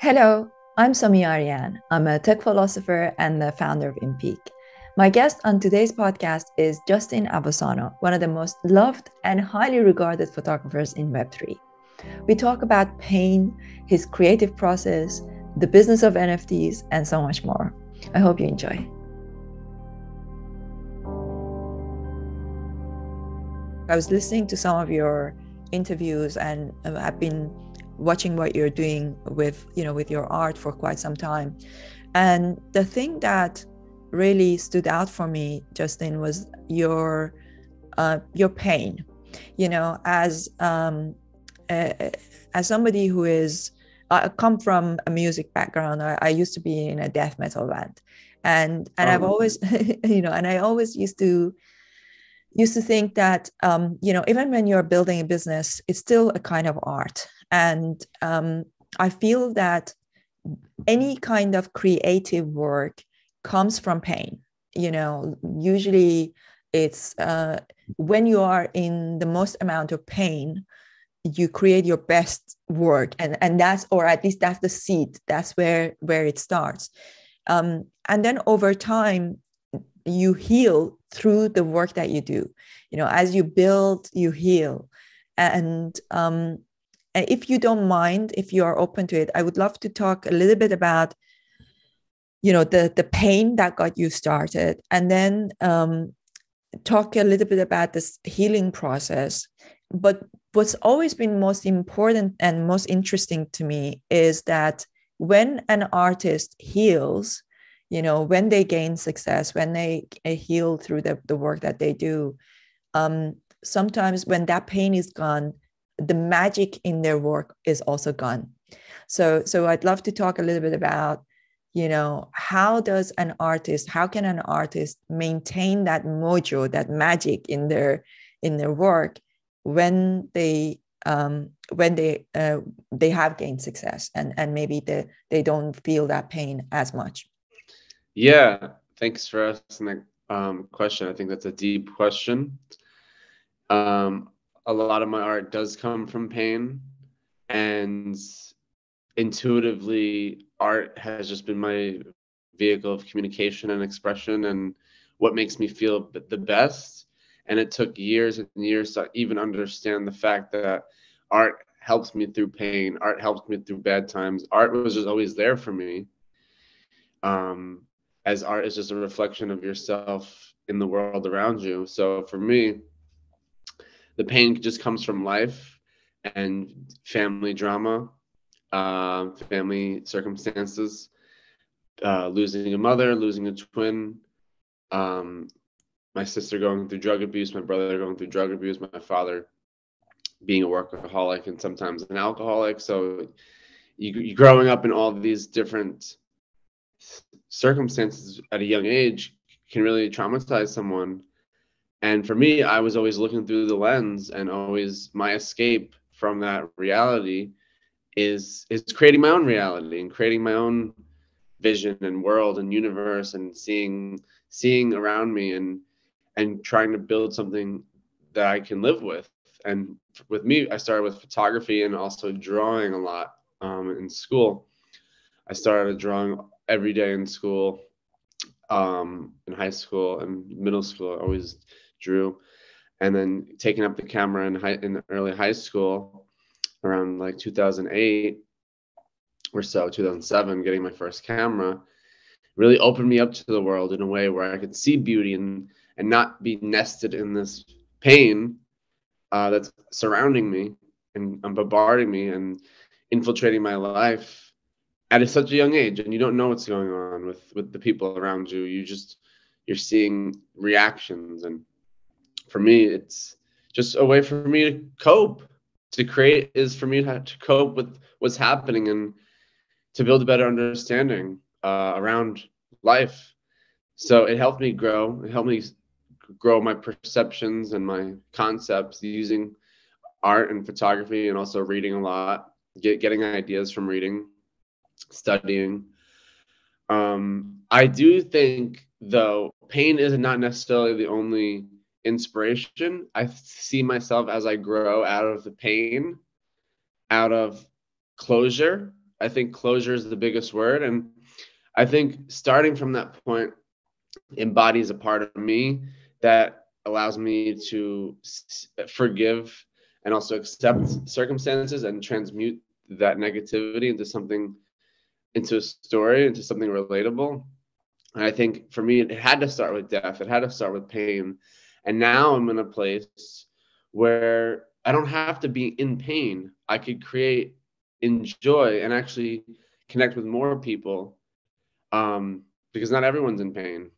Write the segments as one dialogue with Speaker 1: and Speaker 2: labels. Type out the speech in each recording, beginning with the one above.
Speaker 1: Hello, I'm Somi Arian. I'm a tech philosopher and the founder of Impeak. My guest on today's podcast is Justin Aversano, one of the most loved and highly regarded photographers in Web3. We talk about pain, his creative process, the business of NFTs, and so much more. I hope you enjoy. I was listening to some of your interviews and I've been watching what you're doing with your art for quite some time. And the thing that really stood out for me, Justin, was your pain. As somebody who is I come from a music background. I used to be in a death metal band, and I've always and I always used to think that even when you're building a business, it's still a kind of art. And I feel that any kind of creative work comes from pain. Usually it's when you are in the most amount of pain, you create your best work, and that's, or at least that's the seed. That's where it starts. And then over time, you heal through the work that you do. As you build, you heal. And if you don't mind, if you are open to it, I would love to talk a little bit about the pain that got you started, and then talk a little bit about this healing process. But what's always been most important and most interesting to me is that when an artist heals, when they gain success, when they heal through the work that they do, sometimes when that pain is gone, the magic in their work is also gone. So I'd love to talk a little bit about, how can an artist maintain that mojo, that magic in their work when they have gained success, and maybe they don't feel that pain as much.
Speaker 2: Yeah, thanks for asking that question. I think that's a deep question. A lot of my art does come from pain, and intuitively, art has just been my vehicle of communication and expression, and what makes me feel the best. And it took years and years to even understand the fact that art helps me through pain. Art helps me through bad times. Art was just always there for me. As art is just a reflection of yourself in the world around you. So for me, the pain just comes from life and family drama, family circumstances, losing a mother, losing a twin, my sister going through drug abuse, my brother going through drug abuse, my father being a workaholic and sometimes an alcoholic. So you growing up in all these different circumstances at a young age can really traumatize someone. And for me, I was always looking through the lens, and always my escape from that reality is creating my own reality and creating my own vision and world and universe, and seeing around me, and trying to build something that I can live with. And with me, I started with photography and also drawing a lot in school. I started drawing every day in school, in high school and middle school. I always drew, and then taking up the camera in early high school, around like 2008 or so, 2007, getting my first camera really opened me up to the world in a way where I could see beauty and not be nested in this pain that's surrounding me and bombarding me and infiltrating my life at such a young age. And you don't know what's going on with the people around you. You're seeing reactions. And for me, it's just a way for me to cope. To create is for me to cope with what's happening and to build a better understanding around life. So it helped me grow. It helped me grow my perceptions and my concepts using art and photography, and also reading a lot, getting ideas from reading, studying. I do think, though, pain is not necessarily the only inspiration. I see myself as I grow out of the pain, out of closure. I think closure is the biggest word. And I think starting from that point embodies a part of me that allows me to forgive and also accept circumstances and transmute that negativity into a story, into something relatable. And I think for me, it had to start with death. It had to start with pain. And now I'm in a place where I don't have to be in pain. I could create, enjoy, and actually connect with more people, because not everyone's in pain.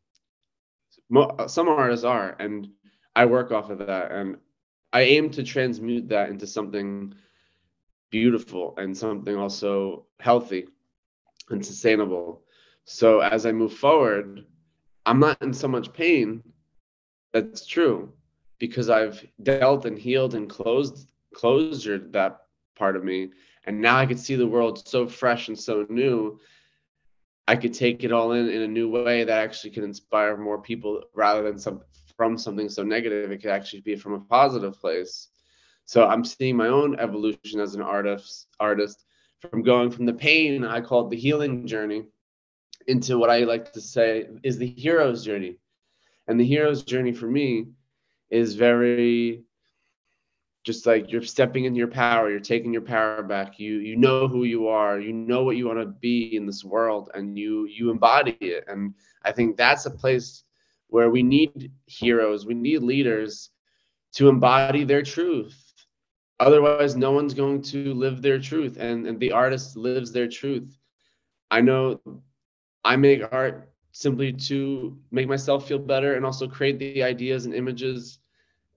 Speaker 2: Some artists are, and I work off of that. And I aim to transmute that into something beautiful and something also healthy and sustainable. So as I move forward, I'm not in so much pain. That's true, because I've dealt and healed and closed that part of me, and now I could see the world so fresh and so new. I could take it all in a new way that actually can inspire more people rather than from something so negative. It could actually be from a positive place. So I'm seeing my own evolution as an artist from going from the pain, I call it the healing journey, into what I like to say is the hero's journey. And the hero's journey for me is very just like you're stepping into your power, you're taking your power back. You know who you are, you know what you want to be in this world, and you embody it. And I think that's a place where we need heroes, we need leaders to embody their truth. Otherwise, no one's going to live their truth, and the artist lives their truth. I know I make art simply to make myself feel better and also create the ideas and images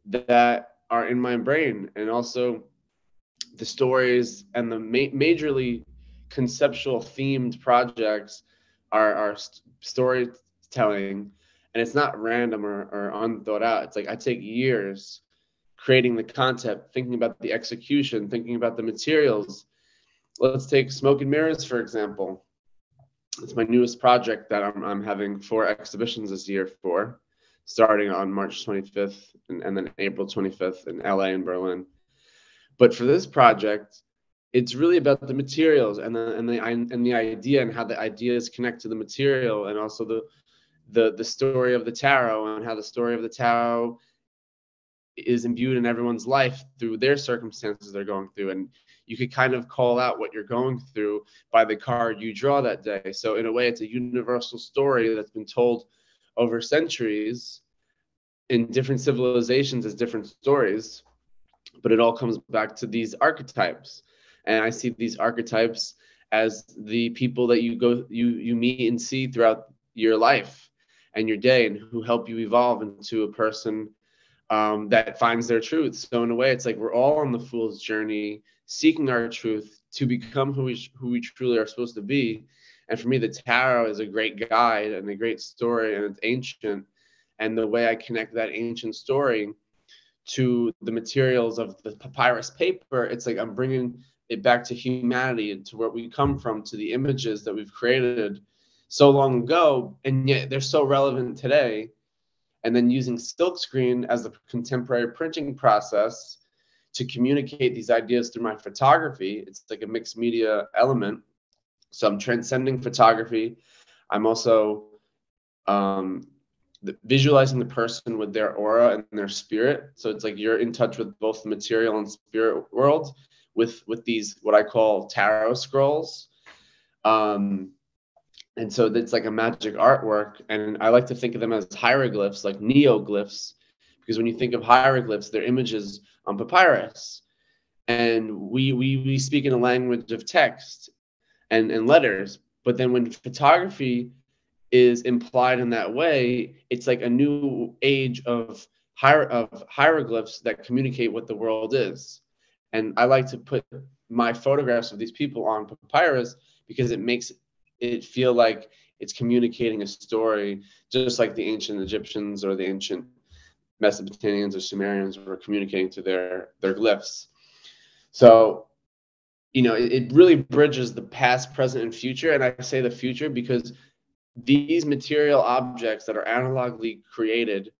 Speaker 2: that are in my brain, and also the stories and the majorly conceptual themed projects are storytelling, and it's not random or unthought out. It's like I take years creating the concept, thinking about the execution, thinking about the materials. Let's take Smoke and Mirrors, for example. It's my newest project that I'm having 4 exhibitions this year for, starting on March 25th and then April 25th in LA and Berlin. But for this project, it's really about the materials and the idea, and how the ideas connect to the material, and also the story of the tarot, and how the story of the tarot is imbued in everyone's life through their circumstances they're going through. And you could kind of call out what you're going through by the card you draw that day. So in a way, it's a universal story that's been told over centuries in different civilizations as different stories, but it all comes back to these archetypes. And I see these archetypes as the people that you meet and see throughout your life and your day, and who help you evolve into a person that finds their truth. So in a way, it's like we're all on the fool's journey, seeking our truth to become who we truly are supposed to be. And for me, the tarot is a great guide and a great story, and it's ancient. And the way I connect that ancient story to the materials of the papyrus paper, it's like I'm bringing it back to humanity and to where we come from, to the images that we've created so long ago, and yet they're so relevant today. And then using silkscreen as the contemporary printing process to communicate these ideas through my photography. It's like a mixed media element. So I'm transcending photography. I'm also visualizing the person with their aura and their spirit. So it's like you're in touch with both the material and spirit world with these, what I call tarot scrolls. And so it's like a magic artwork. And I like to think of them as hieroglyphs, like neoglyphs, because when you think of hieroglyphs, they're images on papyrus. And we speak in a language of text and letters. But then when photography is implied in that way, it's like a new age of hieroglyphs that communicate what the world is. And I like to put my photographs of these people on papyrus because it makes it feel like it's communicating a story, just like the ancient Egyptians or the ancient Mesopotamians or Sumerians were communicating to their glyphs. So, you know, it really bridges the past, present, and future. And I say the future because these material objects that are analogically created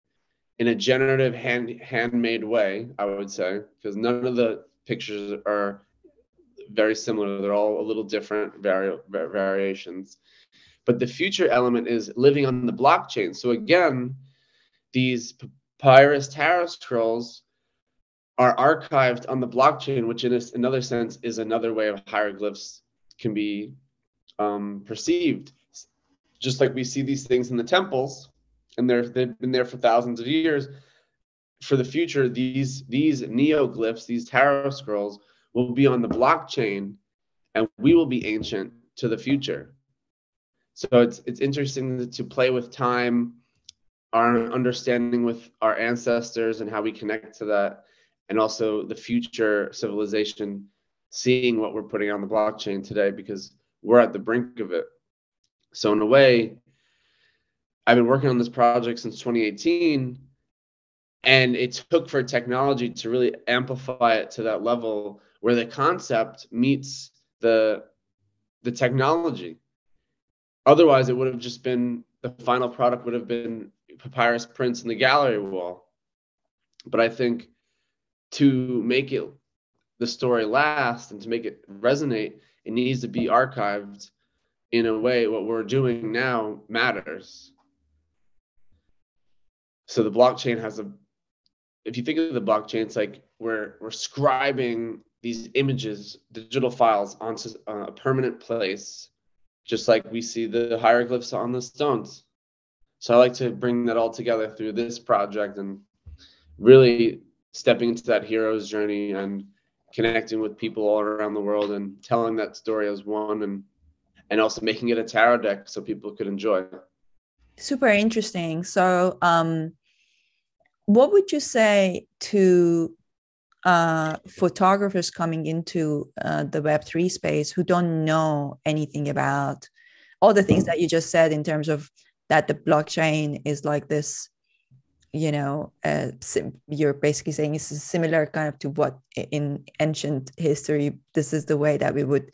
Speaker 2: in a generative handmade way, I would say, because none of the pictures are very similar. They're all a little different variations. But the future element is living on the blockchain. So again, these papyrus tarot scrolls are archived on the blockchain, which in another sense is another way of hieroglyphs can be perceived. Just like we see these things in the temples, and they've been there for thousands of years. For the future, these neoglyphs, these tarot scrolls, will be on the blockchain, and we will be ancient to the future. So it's interesting to play with time, our understanding with our ancestors and how we connect to that, and also the future civilization, seeing what we're putting on the blockchain today, because we're at the brink of it. So in a way, I've been working on this project since 2018, and it took for technology to really amplify it to that level where the concept meets the technology. Otherwise, it would have just been, the final product would have been papyrus prints in the gallery wall. But I think to make it, the story last, and to make it resonate, it needs to be archived in a way. What we're doing now matters. So the blockchain has if you think of the blockchain, it's like we're scribing these images, digital files, onto a permanent place, just like we see the hieroglyphs on the stones. So I like to bring that all together through this project, and really stepping into that hero's journey and connecting with people all around the world and telling that story as one, and also making it a tarot deck so people could enjoy.
Speaker 1: Super interesting. So what would you say to photographers coming into the Web3 space who don't know anything about all the things that you just said, in terms of that the blockchain is like this, you know, you're basically saying it's similar kind of to what in ancient history, this is the way that we would,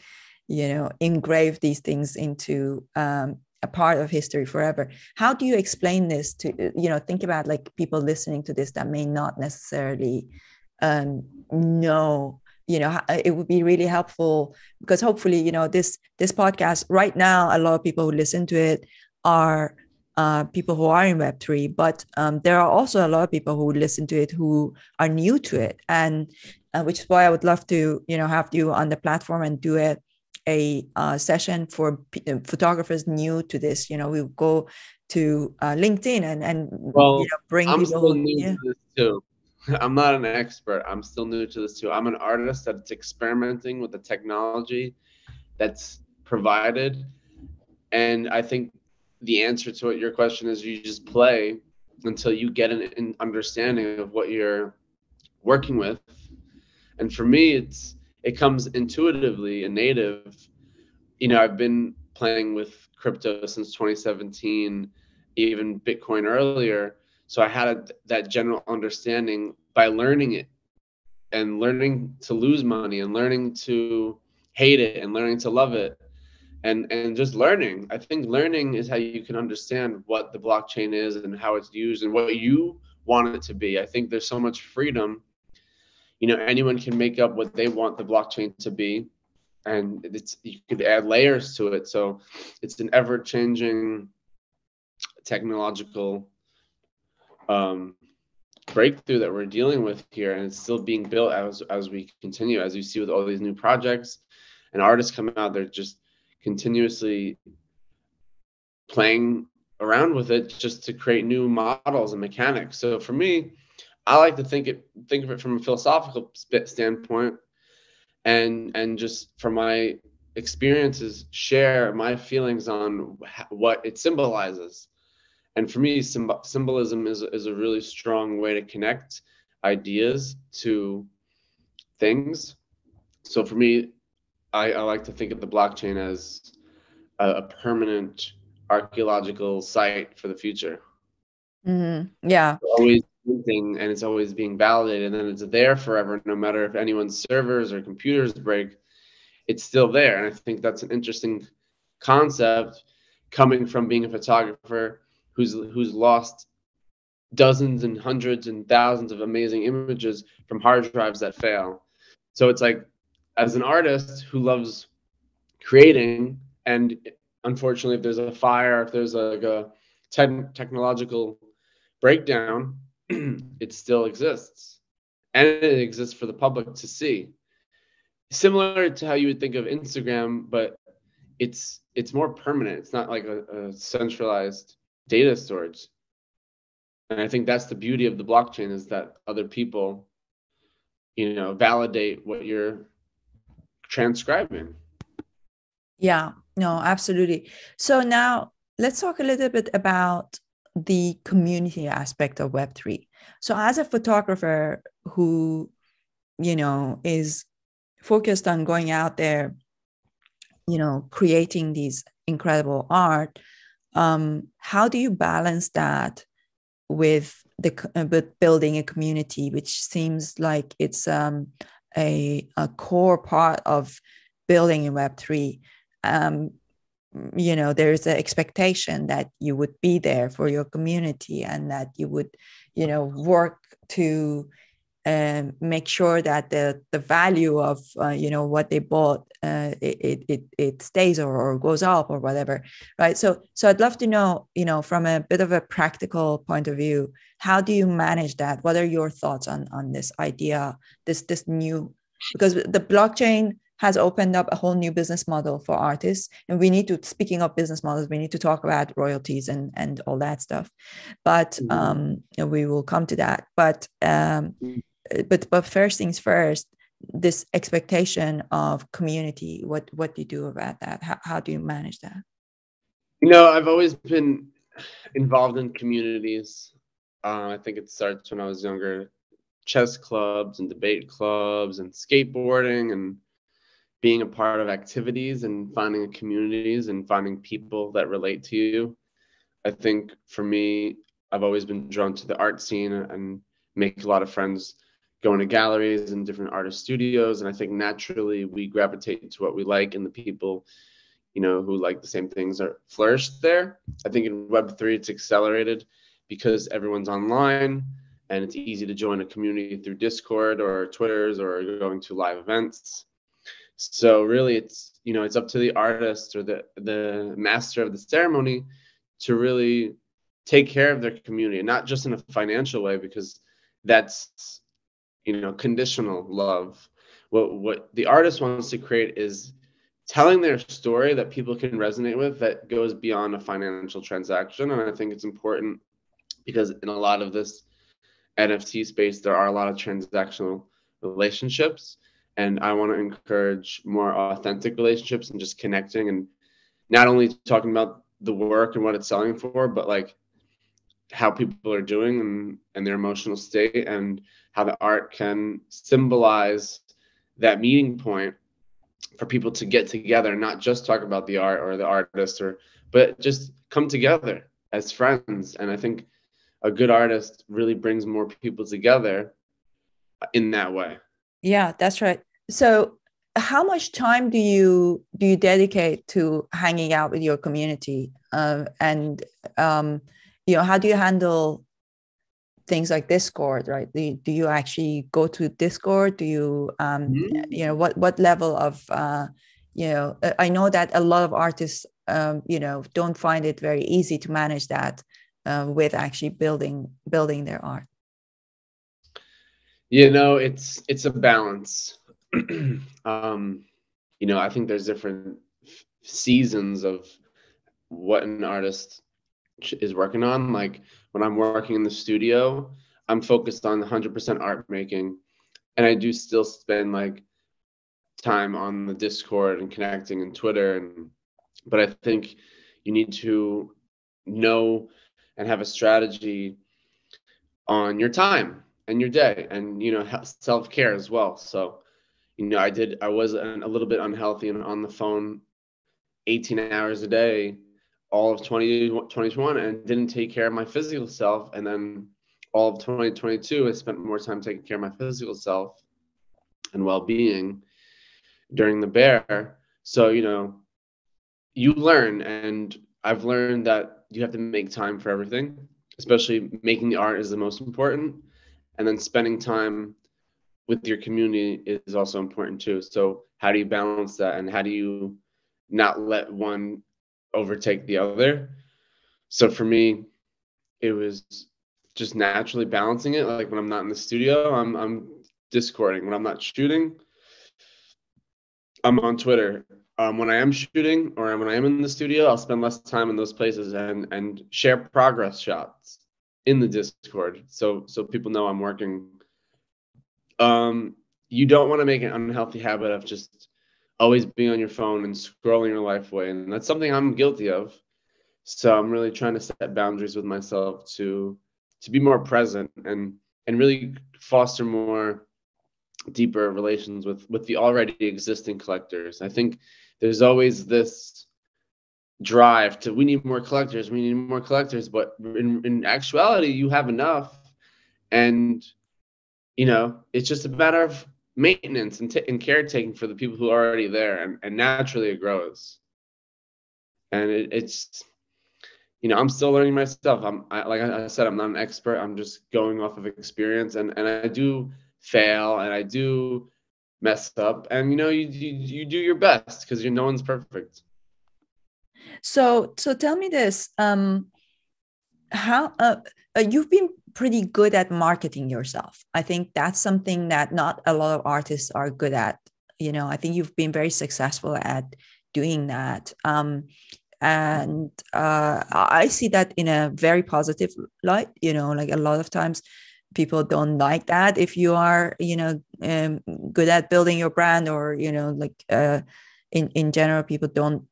Speaker 1: you know, engrave these things into a part of history forever. How do you explain this to, you know, think about like people listening to this that may not necessarily know, you know, it would be really helpful, because hopefully, you know, this podcast right now, a lot of people who listen to it are people who are in Web3, but there are also a lot of people who listen to it who are new to it, and which is why I would love to, you know, have you on the platform and do a session for photographers new to this. You know, we'll go to LinkedIn and
Speaker 2: well,
Speaker 1: you know, bring
Speaker 2: I'm
Speaker 1: people
Speaker 2: still new to this too. I'm not an expert. I'm still new to this too. I'm an artist that's experimenting with the technology that's provided, and I think the answer to your question is you just play until you get an understanding of what you're working with. And for me, it comes intuitively and native. You know, I've been playing with crypto since 2017, even Bitcoin earlier. So I had that general understanding by learning it, and learning to lose money, and learning to hate it, and learning to love it. And just learning. I think learning is how you can understand what the blockchain is and how it's used and what you want it to be. I think there's so much freedom. You know, anyone can make up what they want the blockchain to be, and you could add layers to it. So it's an ever-changing technological breakthrough that we're dealing with here, and it's still being built as we continue, as you see with all these new projects and artists coming out. They're just continuously playing around with it just to create new models and mechanics. So for me, I like to think of it from a philosophical standpoint, and just from my experiences, share my feelings on what it symbolizes. And for me, symbolism is a really strong way to connect ideas to things. So for me, I like to think of the blockchain as a permanent archaeological site for the future.
Speaker 1: Mm-hmm. Yeah.
Speaker 2: It's always moving, and it's always being validated, and then it's there forever. No matter if anyone's servers or computers break, it's still there. And I think that's an interesting concept, coming from being a photographer who's lost dozens and hundreds and thousands of amazing images from hard drives that fail. So it's like as an artist who loves creating, and unfortunately, if there's a fire, if there's like a technological breakdown, it still exists, and it exists for the public to see. Similar to how you would think of Instagram, but it's more permanent. It's not like a centralized data storage. And I think that's the beauty of the blockchain, is that other people, validate what you're transcribing.
Speaker 1: Yeah, no, absolutely. So now let's talk a little bit about the community aspect of Web3. So as a photographer who, is focused on going out there, creating these incredible art, how do you balance that with with building a community, which seems like it's a core part of building in Web3? There's an expectation that you would be there for your community and that you would, work to make sure that the value of what they bought it stays or goes up or whatever, right? So I'd love to know, from a bit of a practical point of view, how do you manage that? What are your thoughts on this idea, this new, because the blockchain has opened up a whole new business model for artists, and we need to, speaking of business models, we need to talk about royalties and all that stuff, but we will come to that. But first things first, this expectation of community, what do you do about that? How do you manage that?
Speaker 2: I've always been involved in communities. I think it starts when I was younger. Chess clubs and debate clubs and skateboarding, and being a part of activities and finding communities and finding people that relate to you. I think for me, I've always been drawn to the art scene and make a lot of friends going to galleries and different artist studios. And I think naturally we gravitate to what we like, and the people, who like the same things are flourished there. I think in Web3, it's accelerated because everyone's online and it's easy to join a community through Discord or Twitters or going to live events. So really it's up to the artist or the master of the ceremony to really take care of their community, not just in a financial way, because that's conditional love. What the artist wants to create is telling their story that people can resonate with, that goes beyond a financial transaction. And I think it's important because in a lot of this NFT space, there are a lot of transactional relationships. And I want to encourage more authentic relationships and just connecting, and not only talking about the work and what it's selling for, but like how people are doing and their emotional state, and how the art can symbolize that meeting point for people to get together, not just talk about the art or the artist, but just come together as friends. And I think a good artist really brings more people together in that way.
Speaker 1: Yeah, that's right. So how much time do you dedicate to hanging out with your community? And how do you handle things like Discord, right? Do you actually go to Discord? Do you what level of I know that a lot of artists don't find it very easy to manage that with actually building their art.
Speaker 2: It's a balance. I think there's different seasons of what an artist is working on. Like when I'm working in the studio, I'm focused on 100% art making, and I do still spend like time on the Discord and connecting and Twitter, but I think you need to know and have a strategy on your time and your day, and self-care as well. So I was a little bit unhealthy and on the phone 18 hours a day all of 2021, and didn't take care of my physical self. And then all of 2022, I spent more time taking care of my physical self and well-being during the bear. So, you learn, and I've learned that you have to make time for everything, especially making the art is the most important. And then spending time with your community is also important too. So how do you balance that, and how do you not let one overtake the other? So for me, it was just naturally balancing it. Like when I'm not in the studio, I'm discording. When I'm not shooting, I'm on Twitter. When I am shooting or when I am in the studio, I'll spend less time in those places and share progress shots in the Discord, so people know I'm working. You don't want to make an unhealthy habit of just always being on your phone and scrolling your life away, and that's something I'm guilty of. So I'm really trying to set boundaries with myself to be more present and really foster more deeper relations with the already existing collectors. I think there's always this drive to, we need more collectors, but in actuality, you have enough, and it's just a matter of maintenance and caretaking for the people who are already there, and naturally it grows. And it's I'm still learning myself. Like I said, I'm not an expert. I'm just going off of experience, and I do fail and I do mess up, and you do your best because no one's perfect.
Speaker 1: So tell me this, how you've been pretty good at marketing yourself. I think that's something that not a lot of artists are good at. I think you've been very successful at doing that. And I see that in a very positive light. Like a lot of times people don't like that if you are good at building your brand, or in general, people don't,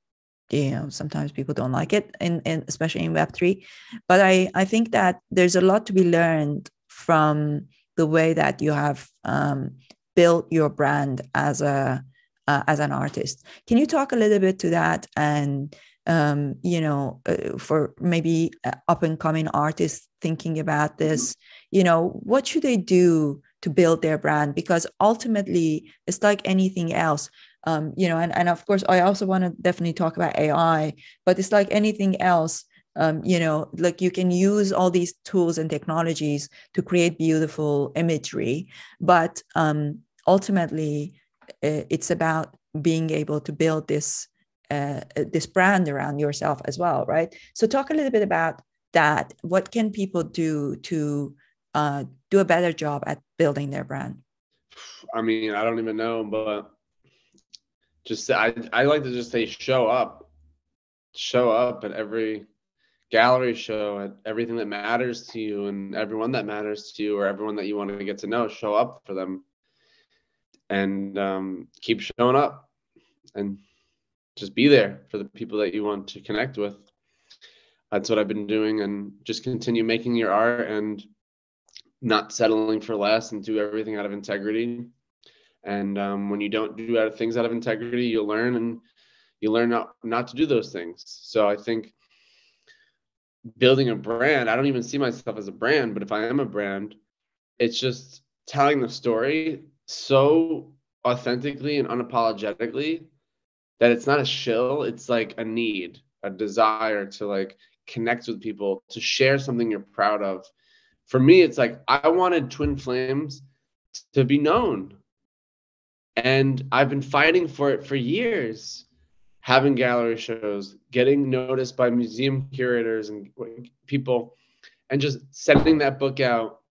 Speaker 1: sometimes people don't like it, in especially in Web3. But I think that there's a lot to be learned from the way that you have built your brand as an artist. Can you talk a little bit to that? And for maybe up and coming artists thinking about this, what should they do to build their brand? Because ultimately it's like anything else. And of course, I also want to definitely talk about AI, but it's like anything else. Like you can use all these tools and technologies to create beautiful imagery, but ultimately, it's about being able to build this brand around yourself as well, right? So talk a little bit about that. What can people do to do a better job at building their brand?
Speaker 2: I mean, I don't even know, but just I like to just say show up at every gallery show, at everything that matters to you and everyone that matters to you, or everyone that you want to get to know. Show up for them, and keep showing up, and just be there for the people that you want to connect with. That's what I've been doing, and just continue making your art and not settling for less, and do everything out of integrity. And when you don't do things out of integrity, you'll learn, and you learn not to do those things. So I think building a brand, I don't even see myself as a brand, but if I am a brand, it's just telling the story so authentically and unapologetically that it's not a shill, it's like a need, a desire to like connect with people, to share something you're proud of. For me, it's like I wanted Twin Flames to be known, and I've been fighting for it for years, having gallery shows, getting noticed by museum curators and people, and just sending that book out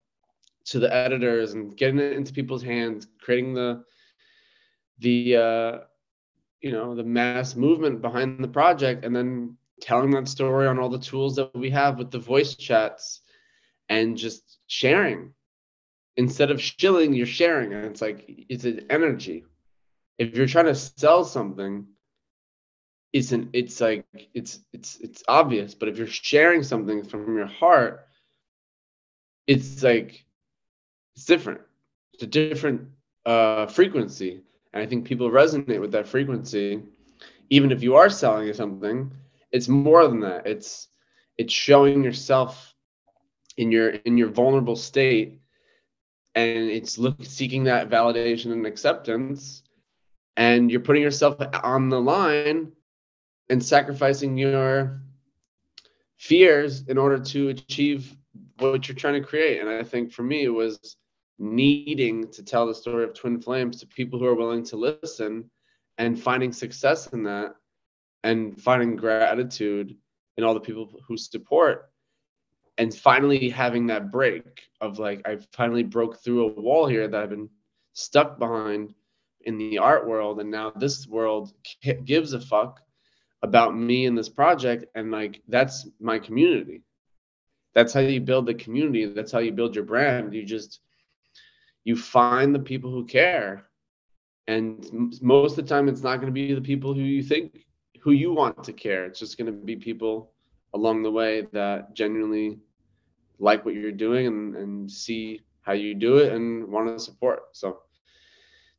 Speaker 2: to the editors and getting it into people's hands, creating the mass movement behind the project, and then telling that story on all the tools that we have with the voice chats, and just sharing. Instead of shilling, you're sharing, and it's like, it's an energy. If you're trying to sell something, it's obvious. But if you're sharing something from your heart, it's like, it's different. It's a different frequency. And I think people resonate with that frequency. Even if you are selling something, it's more than that. It's showing yourself in your vulnerable state, and it's seeking that validation and acceptance, and you're putting yourself on the line and sacrificing your fears in order to achieve what you're trying to create. And I think for me, it was needing to tell the story of twin flames to people who are willing to listen, and finding success in that, and finding gratitude in all the people who support, and finally having that break of like, I finally broke through a wall here that I've been stuck behind in the art world, and now this world gives a fuck about me and this project, and like, that's my community. That's how you build the community. That's how you build your brand. You find the people who care, and most of the time it's not going to be the people who you want to care. It's just going to be people along the way that genuinely like what you're doing, and see how you do it and want to support. So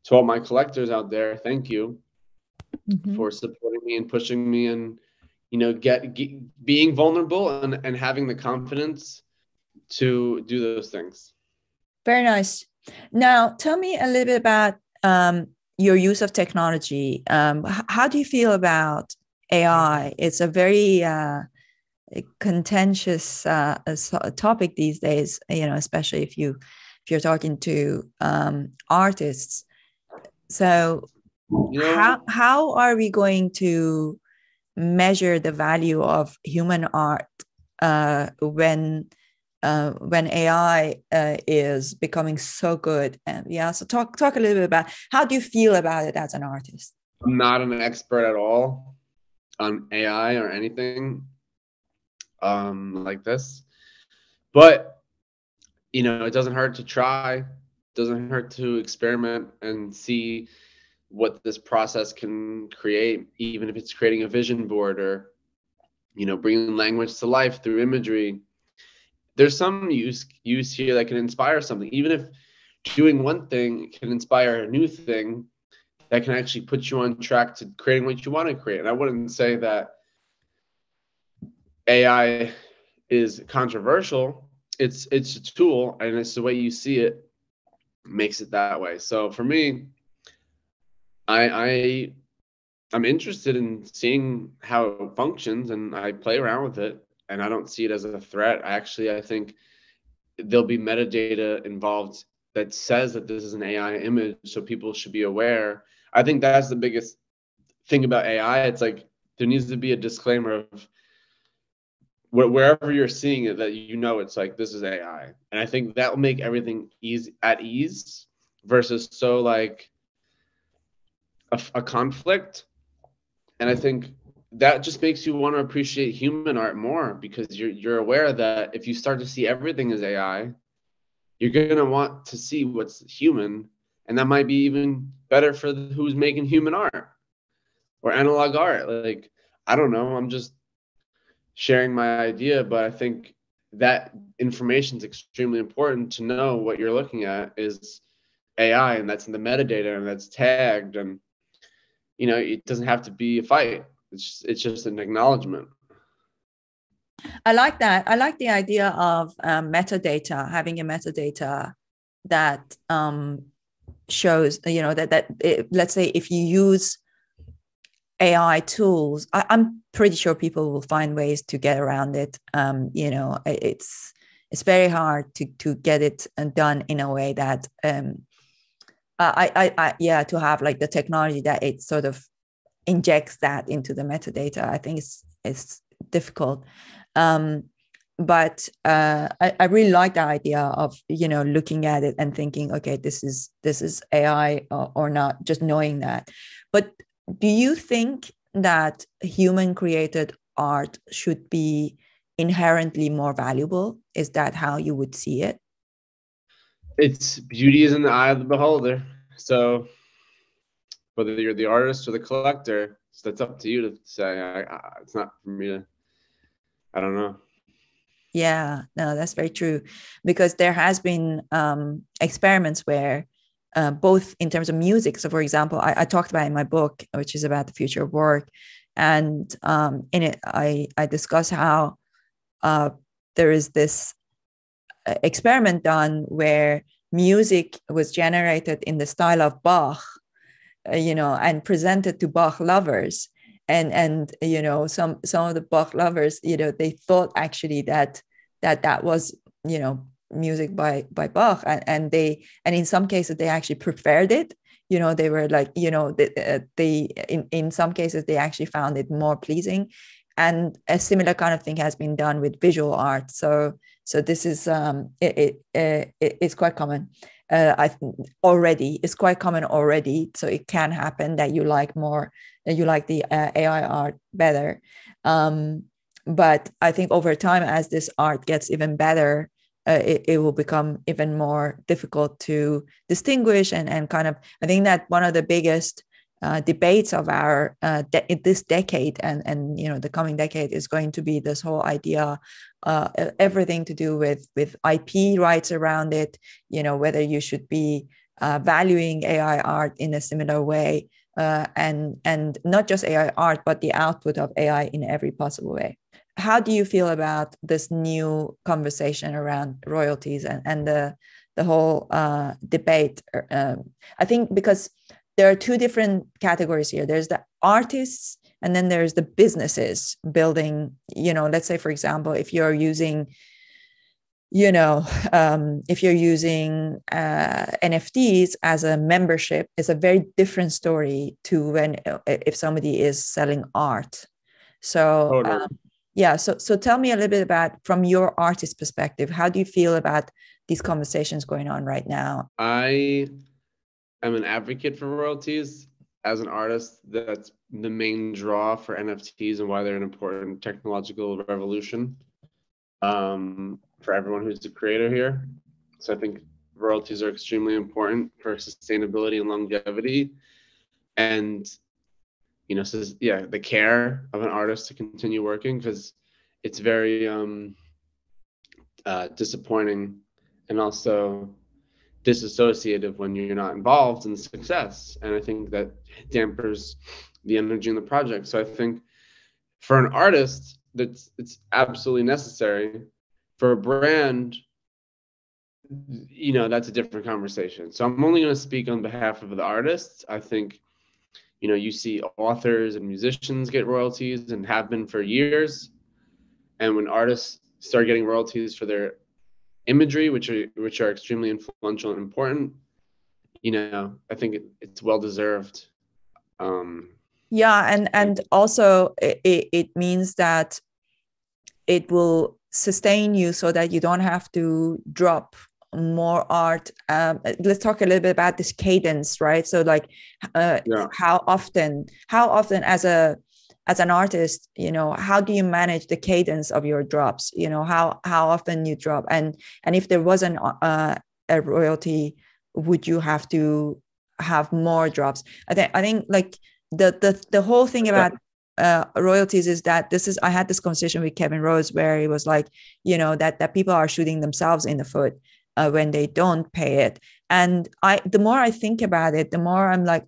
Speaker 2: to all my collectors out there, thank you for supporting me and pushing me, and being vulnerable and having the confidence to do those things.
Speaker 1: Very nice. Now, tell me a little bit about your use of technology. How do you feel about AI? It's a very contentious topic these days, especially if you're talking to artists. So how are we going to measure the value of human art when AI is becoming so good? And so talk a little bit about, how do you feel about it as an artist?
Speaker 2: I'm not an expert at all on AI or anything like this, but it doesn't hurt to try. It doesn't hurt to experiment and see what this process can create, even if it's creating a vision board or bringing language to life through imagery. There's some use here that can inspire something. Even if doing one thing can inspire a new thing that can actually put you on track to creating what you want to create. And I wouldn't say that AI is controversial. It's a tool, and it's the way you see it makes it that way. So for me, I'm interested in seeing how it functions, and I play around with it, and I don't see it as a threat. Actually, I think there'll be metadata involved that says that this is an AI image, so people should be aware. I think that's the biggest thing about AI. It's like there needs to be a disclaimer of wherever you're seeing it, that it's like, this is AI. And I think that will make everything at ease versus so like a conflict. And I think that just makes you want to appreciate human art more, because you're aware that if you start to see everything as AI, you're going to want to see what's human. And that might be even better for who's making human art or analog art. Like, I don't know. I'm just sharing my idea, but I think that information is extremely important to know. What you're looking at is AI, and that's in the metadata, and that's tagged, and it doesn't have to be a fight. It's just an acknowledgement.
Speaker 1: I like that. I like the idea of metadata, having a metadata that shows, let's say if you use AI tools, I'm pretty sure people will find ways to get around it. It's very hard to get it done in a way that to have like the technology that it sort of injects that into the metadata. I think it's difficult. But I really like the idea of looking at it and thinking, okay, this is AI or not, just knowing that. But do you think that human created art should be inherently more valuable? Is that how you would see it?
Speaker 2: It's beauty is in the eye of the beholder. So whether you're the artist or the collector, that's up to you to say. It's not for me to, I don't know.
Speaker 1: Yeah, no, that's very true, because there has been experiments where both in terms of music. So for example, I talked about in my book, which is about the future of work. And in it, I discuss how there is this experiment done where music was generated in the style of Bach, and presented to Bach lovers. And some of the Bach lovers, they thought actually that was, music by Bach, and in some cases they actually preferred it. They were like, they in some cases they actually found it more pleasing, and a similar kind of thing has been done with visual art. So this is it's quite common. It's quite common already. So it can happen that you like the AI art better. But I think over time, as this art gets even better, it will become even more difficult to distinguish, and kind of, I think that one of the biggest debates of our this decade and the coming decade is going to be this whole idea, everything to do with IP rights around it, whether you should be valuing AI art in a similar way, and not just AI art, but the output of AI in every possible way. How do you feel about this new conversation around royalties and the whole debate? I think because there are two different categories here. There's the artists, and then there's the businesses building, let's say, for example, if you're using NFTs as a membership, it's a very different story to if somebody is selling art. So yeah, so tell me a little bit about, from your artist perspective, how do you feel about these conversations going on right now?
Speaker 2: I am an advocate for royalties. As an artist, that's the main draw for NFTs and why they're an important technological revolution for everyone who's a creator here. So I think royalties are extremely important for sustainability and longevity, and the care of an artist to continue working, because it's very disappointing and also disassociative when you're not involved in the success. And I think that dampers the energy in the project. So I think for an artist, it's absolutely necessary. For a brand, that's a different conversation. So I'm only going to speak on behalf of the artists. I think you see authors and musicians get royalties and have been for years. And when artists start getting royalties for their imagery, which are extremely influential and important, I think it's well deserved.
Speaker 1: Yeah, and also it means that it will sustain you so that you don't have to drop more art. Let's talk a little bit about this cadence, right? So like how often as an artist, how do you manage the cadence of your drops? How often you drop, and if there wasn't a royalty, would you have to have more drops? I think like the whole thing about royalties is that I had this conversation with Kevin Rose where he was like, that people are shooting themselves in the foot when they don't pay it. And the more I think about it, the more I'm like,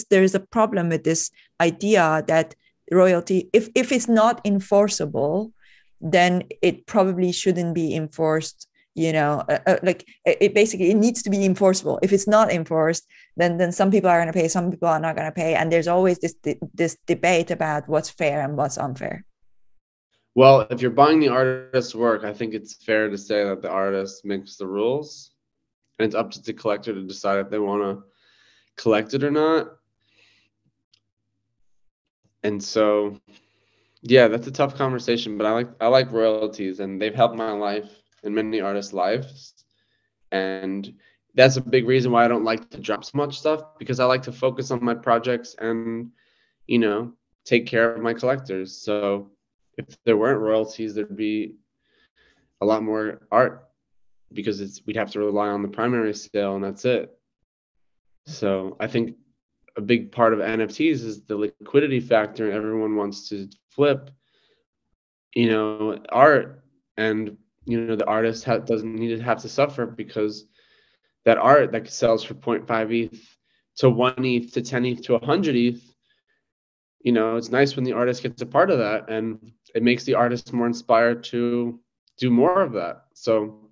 Speaker 1: there's a problem with this idea that royalty, if it's not enforceable, then it probably shouldn't be enforced. Like it needs to be enforceable. If it's not enforced, then some people are going to pay, some people are not going to pay, and there's always this debate about what's fair and what's unfair.
Speaker 2: Well, if you're buying the artist's work, I think it's fair to say that the artist makes the rules, and it's up to the collector to decide if they want to collect it or not. And so, yeah, that's a tough conversation, but I like royalties, and they've helped my life and many artists' lives. And that's a big reason why I don't like to drop so much stuff, because I like to focus on my projects and, take care of my collectors. So if there weren't royalties, there'd be a lot more art, because we'd have to rely on the primary sale, and that's it. So I think a big part of NFTs is the liquidity factor, and everyone wants to flip, art, and the artist doesn't need to have to suffer, because that art that sells for 0.5 ETH to 1 ETH to 10 ETH to 100 ETH, it's nice when the artist gets a part of that, and it makes the artist more inspired to do more of that. So,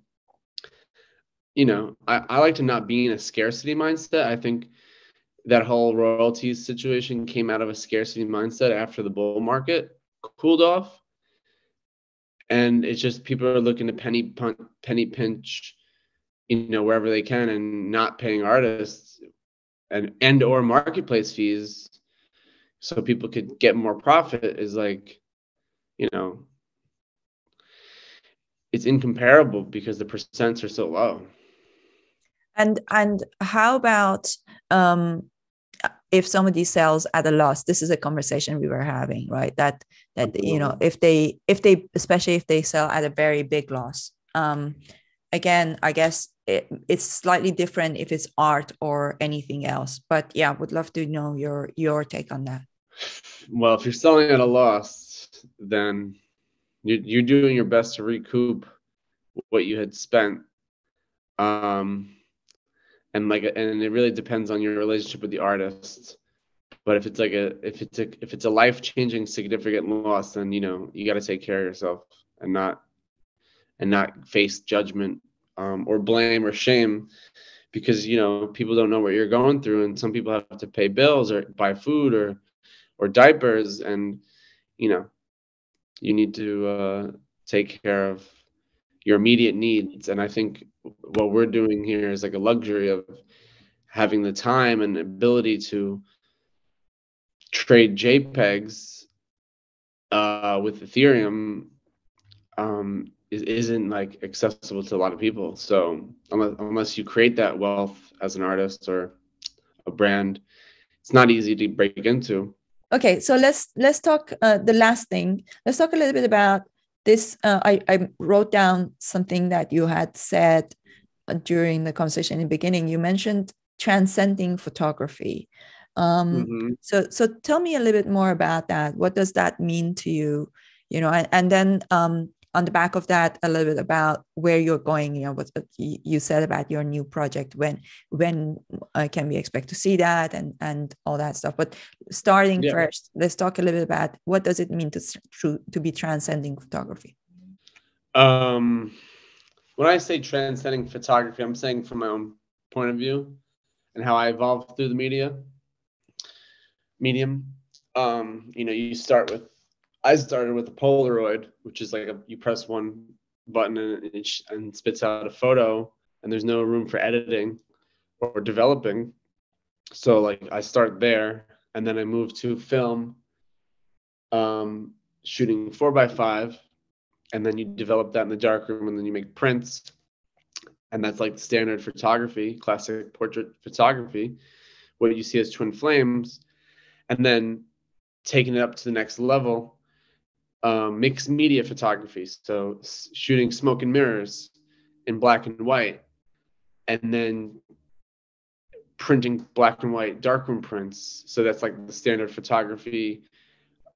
Speaker 2: I like to not be in a scarcity mindset. I think that whole royalties situation came out of a scarcity mindset after the bull market cooled off. And it's just people are looking to penny pinch wherever they can, and not paying artists and or marketplace fees so people could get more profit is like, it's incomparable because the percents are so low.
Speaker 1: And how about if somebody sells at a loss? This is a conversation we were having, right? That if they especially if they sell at a very big loss, again, I guess it's slightly different if it's art or anything else. But yeah, would love to know your take on that.
Speaker 2: Well, if you're selling at a loss, then you're doing your best to recoup what you had spent. And it really depends on your relationship with the artist. But if it's a life-changing significant loss, then you got to take care of yourself and not face judgment or blame or shame, because people don't know what you're going through, and some people have to pay bills or buy food or diapers, and you need to take care of your immediate needs. And I think what we're doing here is like a luxury of having the time and ability to trade JPEGs with Ethereum isn't like accessible to a lot of people. So unless you create that wealth as an artist or a brand, it's not easy to break into.
Speaker 1: Okay, so let's talk the last thing. Let's talk a little bit about this. I wrote down something that you had said during the conversation in the beginning. You mentioned transcending photography. So tell me a little bit more about that. What does that mean to you? And then on the back of that, a little bit about where you're going. What you said about your new project. When can we expect to see that and all that stuff? But starting first, let's talk a little bit about what does it mean to be transcending photography.
Speaker 2: When I say transcending photography, I'm saying from my own point of view and how I evolved through the medium. I started with a Polaroid, which is like you press one button and spits out a photo, and there's no room for editing or developing. So like I start there, and then I move to film, shooting 4x5, and then you develop that in the darkroom, and then you make prints, and that's like standard photography, classic portrait photography, what you see as twin flames, and then taking it up to the next level. Mixed media photography, so shooting smoke and mirrors in black and white, and then printing black and white darkroom prints. So that's like the standard photography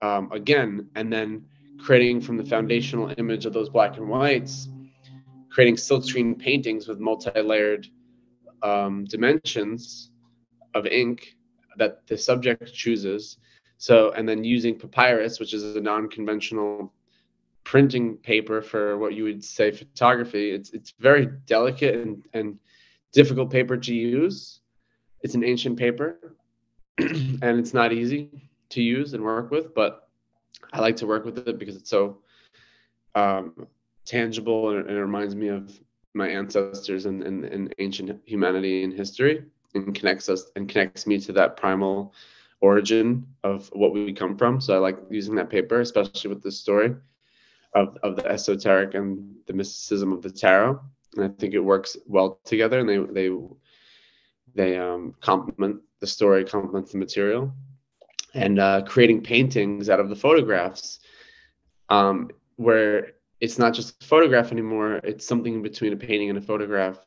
Speaker 2: again, and then creating from the foundational image of those black and whites, creating silkscreen paintings with multi-layered dimensions of ink that the subject chooses. So, and then using papyrus, which is a non-conventional printing paper for what you would say photography. It's very delicate and difficult paper to use. It's an ancient paper and it's not easy to use and work with, but I like to work with it because it's so tangible, and it reminds me of my ancestors and ancient humanity and history, and connects me to that primal origin of what we come from. So I like using that paper, especially with this story of the esoteric and the mysticism of the tarot. And I think it works well together, and they complement the story, complements the material, and creating paintings out of the photographs, where it's not just a photograph anymore, it's something in between a painting and a photograph.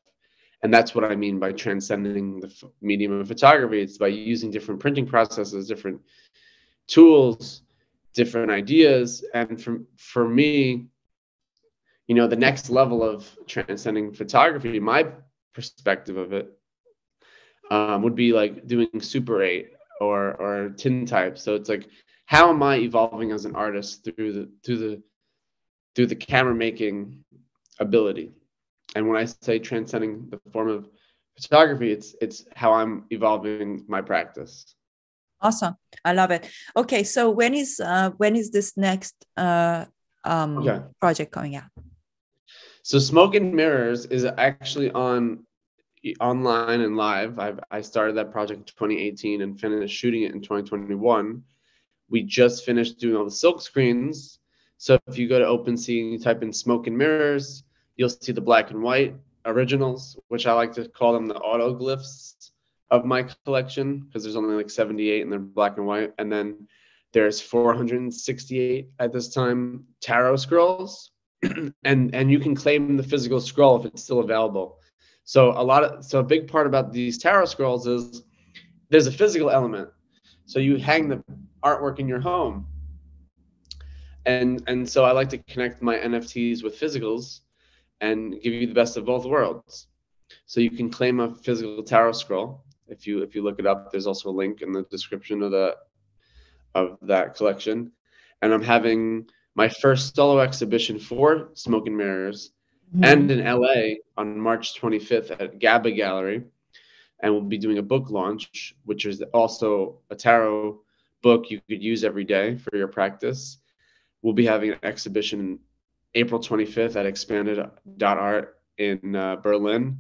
Speaker 2: And that's what I mean by transcending the medium of photography. It's by using different printing processes, different tools, different ideas. And for me, the next level of transcending photography, my perspective of it, would be like doing Super 8 or tintype. So it's like, how am I evolving as an artist through the camera making ability? And when I say transcending the form of photography, it's how I'm evolving my practice.
Speaker 1: Awesome. I love it. Okay. So when is this next project coming out?
Speaker 2: So Smoke and Mirrors is actually online and live. I started that project in 2018 and finished shooting it in 2021. We just finished doing all the silk screens. So if you go to OpenSea and you type in Smoke and Mirrors, you'll see the black and white originals, which I like to call them the autoglyphs of my collection, because there's only like 78 and they're black and white. And then there's 468 at this time tarot scrolls. and you can claim the physical scroll if it's still available. So a big part about these tarot scrolls is there's a physical element. So you hang the artwork in your home. And so I like to connect my NFTs with physicals and give you the best of both worlds. So you can claim a physical tarot scroll. If you look it up, there's also a link in the description of that collection. And I'm having my first solo exhibition for Smoke and Mirrors and in LA on March 25th at GABA Gallery. And we'll be doing a book launch, which is also a tarot book you could use every day for your practice. We'll be having an exhibition April 25th at expanded.art in Berlin.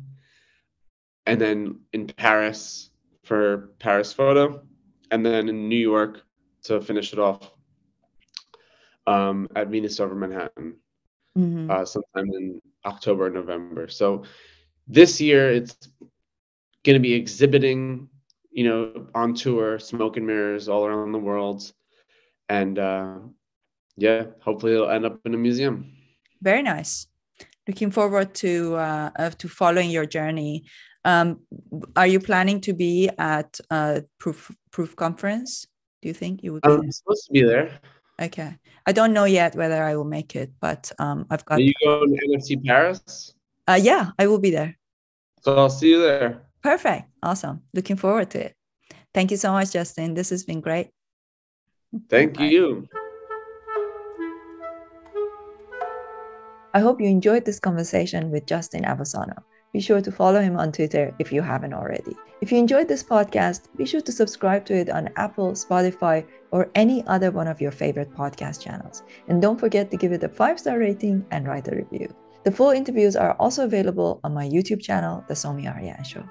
Speaker 2: And then in Paris for Paris Photo. And then in New York to finish it off at Venus over Manhattan sometime in October or November. So this year it's going to be exhibiting, on tour, Smoke and Mirrors all around the world. And hopefully it'll end up in a museum.
Speaker 1: Very nice. Looking forward to following your journey. Are you planning to be at a Proof conference? Do you think you would be?
Speaker 2: I'm supposed to be there.
Speaker 1: Okay. I don't know yet whether I will make it, but I've got.
Speaker 2: Are you going to NFT Paris?
Speaker 1: Yeah, I will be there.
Speaker 2: So I'll see you there.
Speaker 1: Perfect. Awesome. Looking forward to it. Thank you so much, Justin. This has been great.
Speaker 2: Thank you.
Speaker 1: I hope you enjoyed this conversation with Justin Aversano. Be sure to follow him on Twitter if you haven't already. If you enjoyed this podcast, be sure to subscribe to it on Apple, Spotify, or any other one of your favorite podcast channels. And don't forget to give it a 5-star rating and write a review. The full interviews are also available on my YouTube channel, The Somi Arian Show.